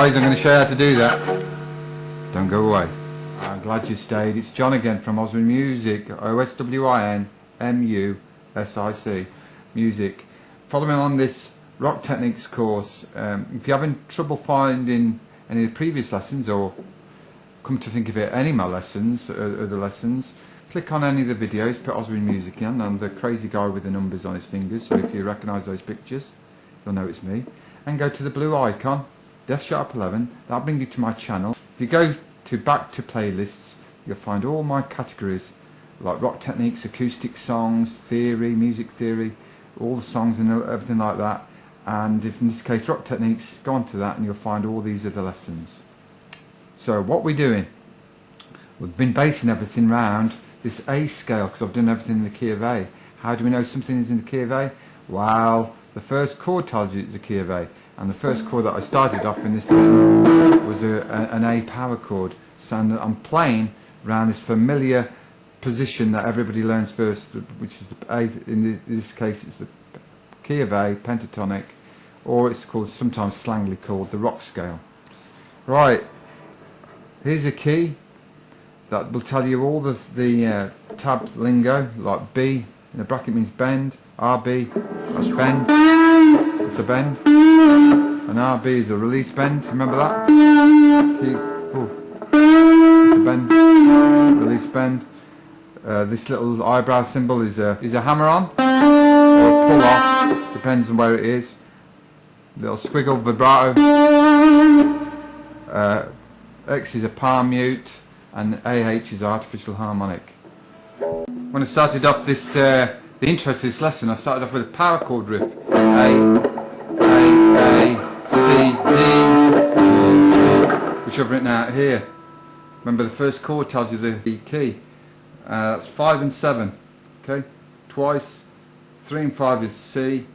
guys, I'm going to show you how to do that. Don't go away. I'm glad you stayed. It's John again from oswinmusic, oswinmusic music. Following on this rock techniques course, if you're having trouble finding any of the previous lessons, or come to think of it, any of my lessons, other lessons, click on any of the videos, put oswinmusic in, and the crazy guy with the numbers on his fingers, so if you recognise those pictures, you'll know it's me. And go to the blue icon, Death Sharp 11, that'll bring you to my channel. If you go to back to playlists, you'll find all my categories, like rock techniques, acoustic songs, theory, music theory, all the songs and everything like that. And if in this case rock techniques, go on to that and you'll find all these other lessons. So what we're doing, we've been basing everything round this A scale, because I've done everything in the key of A. How do we know something is in the key of A? Well, the first chord tells you it's the key of A, and the first chord that I started off in this thing was an A power chord. So I'm playing around this familiar position that everybody learns first, which is the A. In this case, it's the key of A, pentatonic, or it's called, sometimes slangily called, the rock scale. Right, here's a key that will tell you all the tab lingo, like B in a bracket means bend, RB, that's bend, it's a bend, and RB is a release bend, remember that? Key, it's a bend, release bend. This little eyebrow symbol is a hammer on, or a pull off, depends on where it is. Little squiggle, vibrato. X is a palm mute, and AH is artificial harmonic. When I started off this, the intro to this lesson, I started off with a power chord riff. A, C, D, G, which I've written out here. Remember, the first chord tells you the key. That's 5 and 7. Okay, twice. 3 and 5 is C.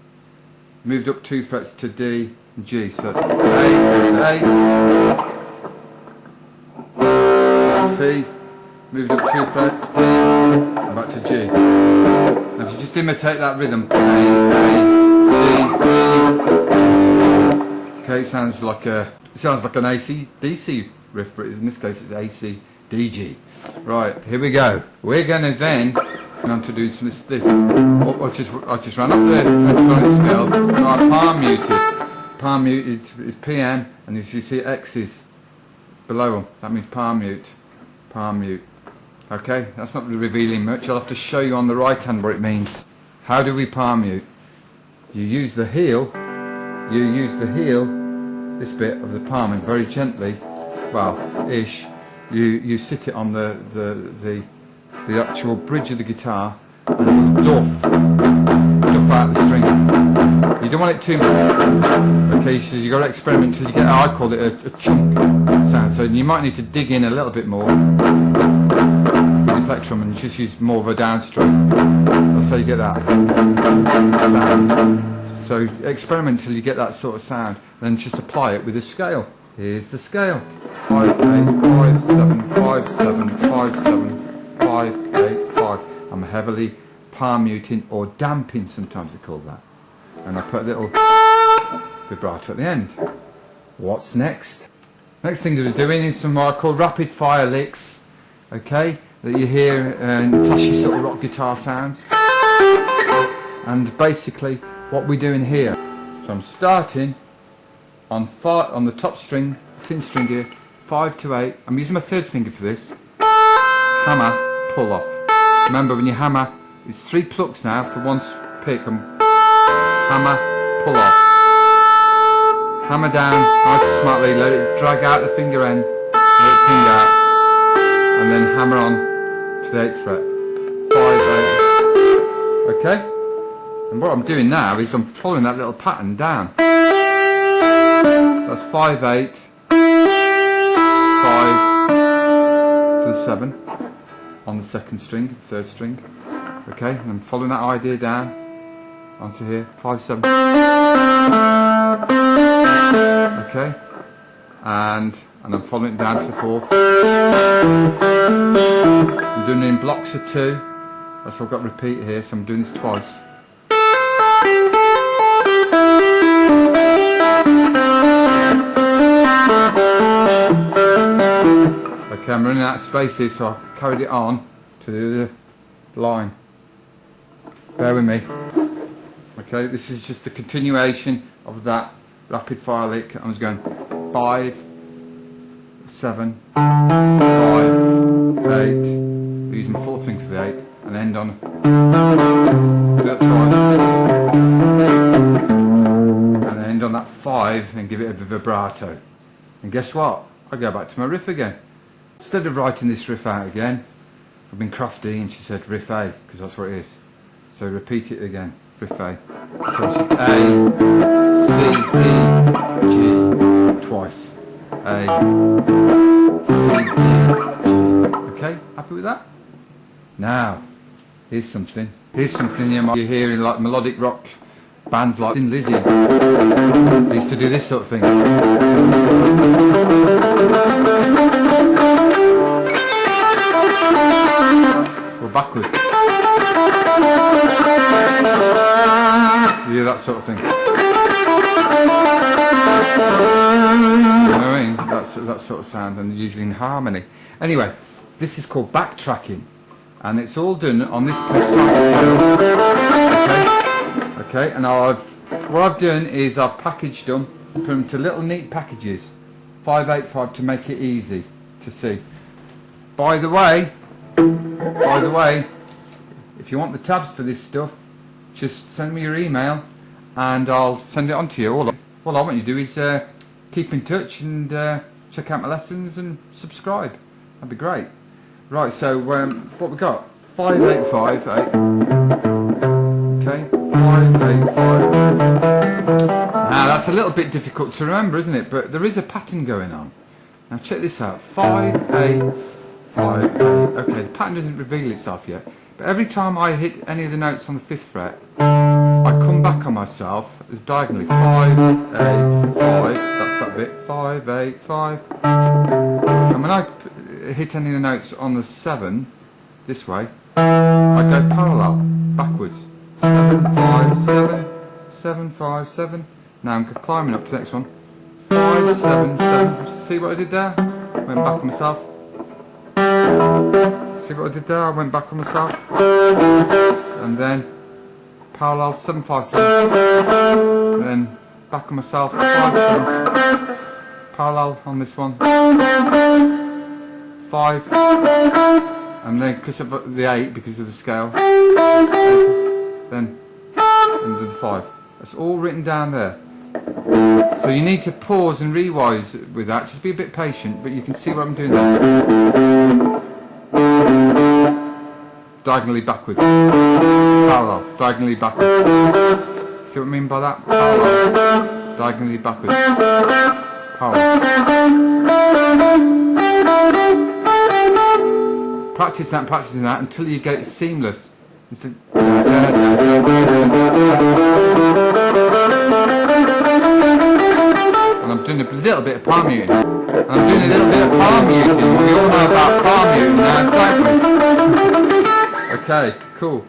Moved up 2 frets to D and G. So that's A, C, moved up 2 frets, D, and back to G. Now if you just imitate that rhythm, A, C, D, okay, it sounds like an AC, DC riff, but in this case it's AC, DG. Right, here we go. We're going to then go on to do some this. I just ran up the pentatonic scale, I palm muted. Palm muted is PM, and as you see X's below them, that means palm mute. Palm mute. Okay, that's not revealing much. I'll have to show you on the right hand what it means. How do we palm mute? You use the heel, this bit of the palm, and very gently, well, ish, you sit it on the actual bridge of the guitar and duff out the string. You don't want it too much. Okay, so you've got to experiment until you get, I call it a chunk sound. So you might need to dig in a little bit more with the plectrum and just use more of a downstroke. That's how you get that sound. So experiment until you get that sort of sound, then just apply it with a scale. Here's the scale: 5, 8, 5, 7, 5, 7, 5, 7, 5, 8, 5. I'm heavily palm muting, or damping sometimes they call that, and I put a little vibrato at the end. What's next? Next thing that we're doing is some what I call rapid fire licks, okay, that you hear in flashy sort of rock guitar sounds. And basically what we're doing here, so I'm starting on the top string, thin string here, 5 to 8. I'm using my third finger for this. Hammer, pull off. Remember, when you hammer, it's 3 plucks now for one pick. Hammer, pull off. Hammer down nice and smartly, let it drag out the finger end, let it ping out, and then hammer on to the 8th fret. 5, 8. Okay? And what I'm doing now is I'm following that little pattern down. That's 5, 8, 5 to the 7 on the second string, third string. Okay, and I'm following that idea down onto here, 5, 7. Okay, and I'm following it down to the 4th. I'm doing it in blocks of 2. That's what I've got to repeat here, so I'm doing this twice. Okay, I'm running out of space here, so I carried it on to the other line. Bear with me. Okay, this is just a continuation of that rapid fire lick. I was going 5, 7, 5, 8, using the 4th string for the 8, and end on. Do that twice. And end on that 5 and give it a vibrato. And guess what? I go back to my riff again. Instead of writing this riff out again, I've been crafty and she said riff A, because that's what it is. So repeat it again, riff A. So it's A, C, E, G, twice. A, C, E, G. Okay, happy with that? Now, here's something you might be hearing like melodic rock bands like Thin Lizzy. They used to do this sort of thing. Or backwards. Yeah, that sort of thing. You know what I mean? That's that sort of sound, and usually in harmony. Anyway, this is called backtracking, and it's all done on this pentatonic scale. Okay, and what I've done is I've packaged them, put them to little neat packages, 5/8/5, to make it easy to see. By the way, if you want the tabs for this stuff, just send me your email and I'll send it on to you. All I want you to do is keep in touch and check out my lessons and subscribe. That'd be great. Right, so what we got? 5/8/5, 8. Okay, 5/8/5. Now that's a little bit difficult to remember, isn't it? But there is a pattern going on. Now check this out. 5/8/5, 8. Okay, the pattern doesn't reveal itself yet. But every time I hit any of the notes on the 5th fret, I come back on myself as diagonally 5/8/5. That's that bit. 5/8/5. And when I hit any of the notes on the 7, this way, I go parallel, backwards. 7/5/7, 7/5/7. Now I'm climbing up to the next one. 5/7/7. See what I did there? Went back on myself. See what I did there? I went back on myself. And then parallel 7/5/7. And then back on myself. 5/7. Parallel on this one. 5. And then because of the 8, because of the scale. Then into the 5. That's all written down there. So you need to pause and rewise with that. Just be a bit patient, but you can see what I'm doing there. Diagonally backwards. Parallel. Diagonally backwards. See what I mean by that? Parallel. Diagonally backwards. Parallel. Practice that until you get it seamless. And I'm doing a little bit of palm muting. We all know about palm muting now, don't we? Okay, cool.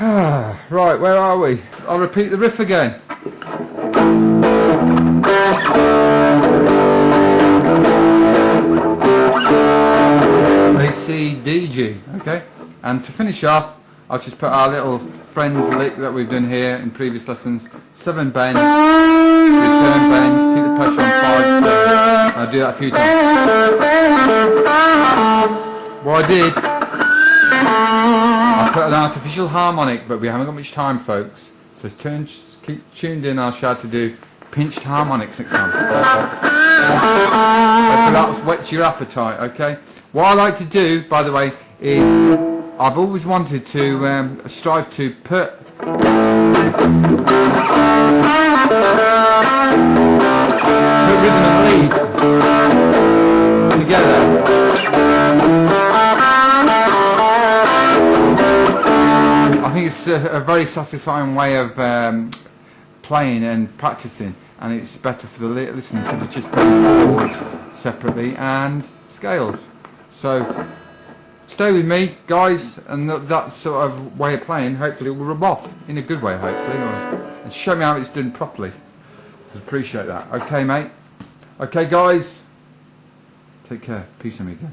Right, where are we? I'll repeat the riff again. A, C, D, G. Okay? And to finish off, I'll just put our little friend lick that we've done here in previous lessons. 7 bend, return bend, keep the pressure on 5, 7. I'll do that a few times. What I did, I put an artificial harmonic, but we haven't got much time, folks. So keep tuned in. I'll try to do pinched harmonics next time. Hopefully that whets your appetite, okay? What I like to do, by the way, is I've always wanted to strive to put rhythm and lead together. I think it's a very satisfying way of playing and practicing, and it's better for the listener instead of just playing chords separately and scales. So stay with me, guys, and that sort of way of playing hopefully will rub off in a good way, hopefully, and show me how it's done properly. I appreciate that. Okay, mate. Okay, guys. Take care. Peace, amigos.